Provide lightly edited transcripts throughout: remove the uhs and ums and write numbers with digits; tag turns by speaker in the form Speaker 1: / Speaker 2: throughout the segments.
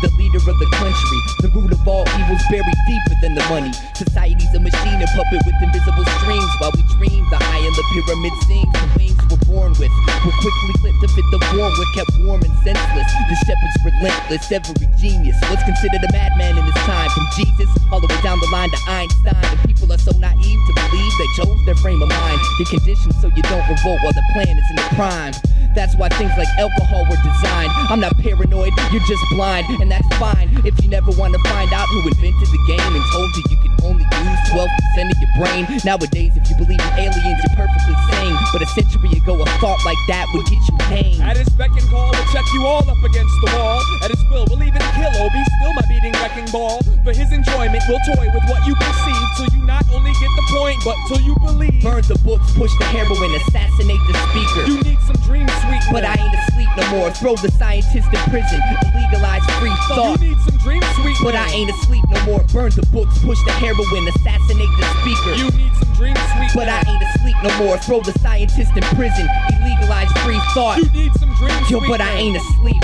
Speaker 1: the leader of the country. The root of all evils buried deeper than the money. Society's a machine, a puppet with invisible strings. While we dream, the eye in the pyramid sings. The wings we're born with were quickly clipped to fit the form. We're kept warm and senseless. The shepherd's relentless, every genius was considered a madman in his time. From Jesus all the way down the line to Einstein. And people are so naive to believe they chose their frame of mind. You're conditioned so you don't revolt while the plan is in the prime. That's why things like alcohol were designed. I'm not paranoid, you're just blind, and that's fine. If you never want to find out who invented the game and told you you could only use 12% of your brain. Nowadays, if you believe in aliens, you're perfectly sane. But a century ago, a thought like that would get you hanged.
Speaker 2: At his beck and call, we'll check you all up against the wall. At his will, we'll even kill or be still my beating wrecking ball. For his enjoyment, we'll toy with what you perceive, till you not only get the point, but till you believe.
Speaker 1: Burn the books, push the heroin, assassinate the speaker.
Speaker 2: You need some dream sweetness,
Speaker 1: but I ain't asleep no more. Throw the scientist in prison, legalize free thought.
Speaker 2: You need some dream sweetness,
Speaker 1: but I ain't asleep no more. Burn the books, push the heroin, assassinate the speaker.
Speaker 2: You need some dream sweetness,
Speaker 1: but I ain't asleep no more. Throw the scientist in prison, illegalize free thought.
Speaker 2: You need some dream sweetness,
Speaker 1: but I ain't asleep.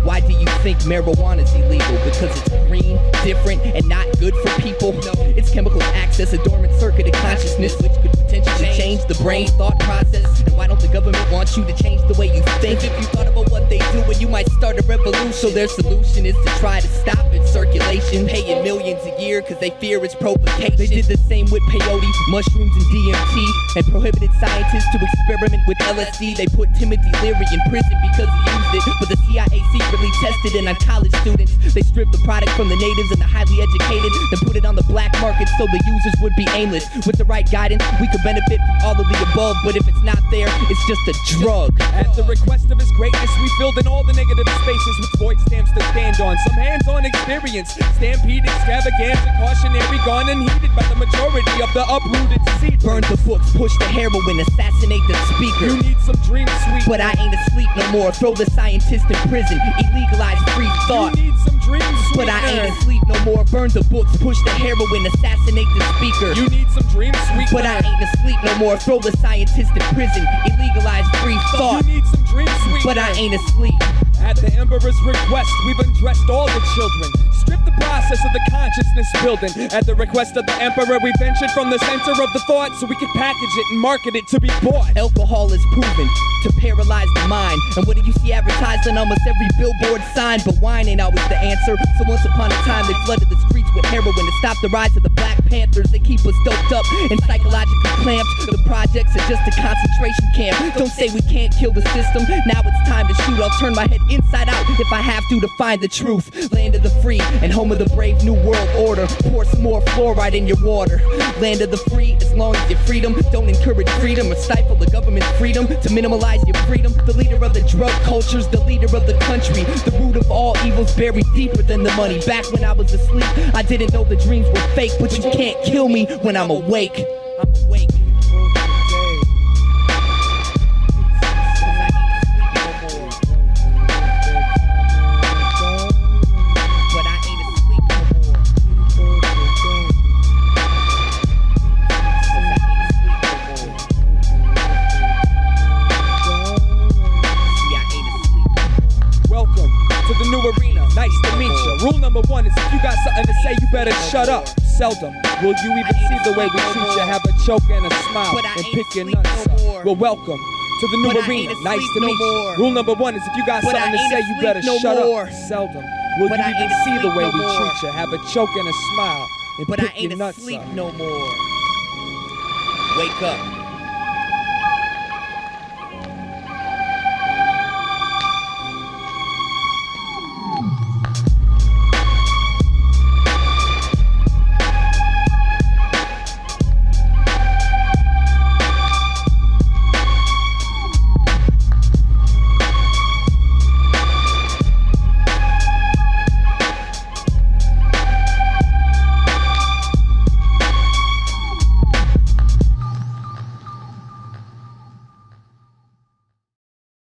Speaker 1: Why do you think marijuana's illegal? Because it's green, different, and not good for people? No. Its chemicals access a dormant circuit of consciousness, which could potentially change the brain thought process. And why don't the government want you to change the way you think? If you thought about what they do, and you might start a revolution. So their solution is to try to stop its circulation, paying millions a year because they fear its provocation. They did the same with peyote, mushrooms, and DMT, and prohibited scientists to experiment with LSD. They put Timothy Leary in prison because he used it, but the CIA secretly tested it on college students. They stripped the product from the natives and the highly educated, then put it on the black market so the users would be aimless. With the right guidance, we could benefit from all of the above, but if it's not there, it's just a drug.
Speaker 2: At the request of his greatness, we filled in all the negative spaces with void stamps to stand on. Some hands-on experience, stampede, extravaganza, cautionary, gone unheeded by the majority of the uprooted seed.
Speaker 1: Burn the books, push the heroin, assassinate the speaker.
Speaker 2: You need some dream sweet,
Speaker 1: but I ain't asleep no more. Throw the scientist in prison, illegalize free thought.
Speaker 2: You need some dream sweet,
Speaker 1: but I ain't asleep no more. Burn the books, push the heroin, assassinate the speaker.
Speaker 2: You need some dream sweet,
Speaker 1: but I ain't asleep no more. Throw the scientist in prison, illegalize free thought.
Speaker 2: You need some dream sweet,
Speaker 1: but I ain't asleep.
Speaker 2: At the Emperor's request, we've undressed all the children, stripped the process of the consciousness building. At the request of the Emperor, we ventured from the center of the thought so we could package it and market it to be bought.
Speaker 1: Alcohol is proven to paralyze the mind, and what do you see advertised on almost every billboard sign? But wine ain't always the answer. So once upon a time, they flooded the streets with heroin to stop the rise of the Black Panthers. They keep us doped up and psychologically clamped. The projects are just a concentration camp. Don't say we can't kill the system. Now it's time to shoot. I'll turn my head inside out if I have to find the truth. Land of the free and home of the brave, new world order. Pour some more fluoride in your water. Land of the free, as long as your freedom don't encourage freedom or stifle the government's freedom to minimalize your freedom. The leader of the drug culture's the leader of the country. The root of all evils buried deeper than the money. Back when I was asleep, I didn't know the dreams were fake, but you can't kill me when I'm awake. I'm awake.
Speaker 2: Rule number one is if you got something to say, you better shut up. Seldom will you even see the way we treat you. Have a joke and a smile and pick your nuts up. Well, welcome to the new arena. Nice to meet you. Rule number one is if you got something to say, you better shut up. Seldom will you even see the way we treat you. Have a joke and a smile and pick your nuts up.
Speaker 1: No more. Wake up.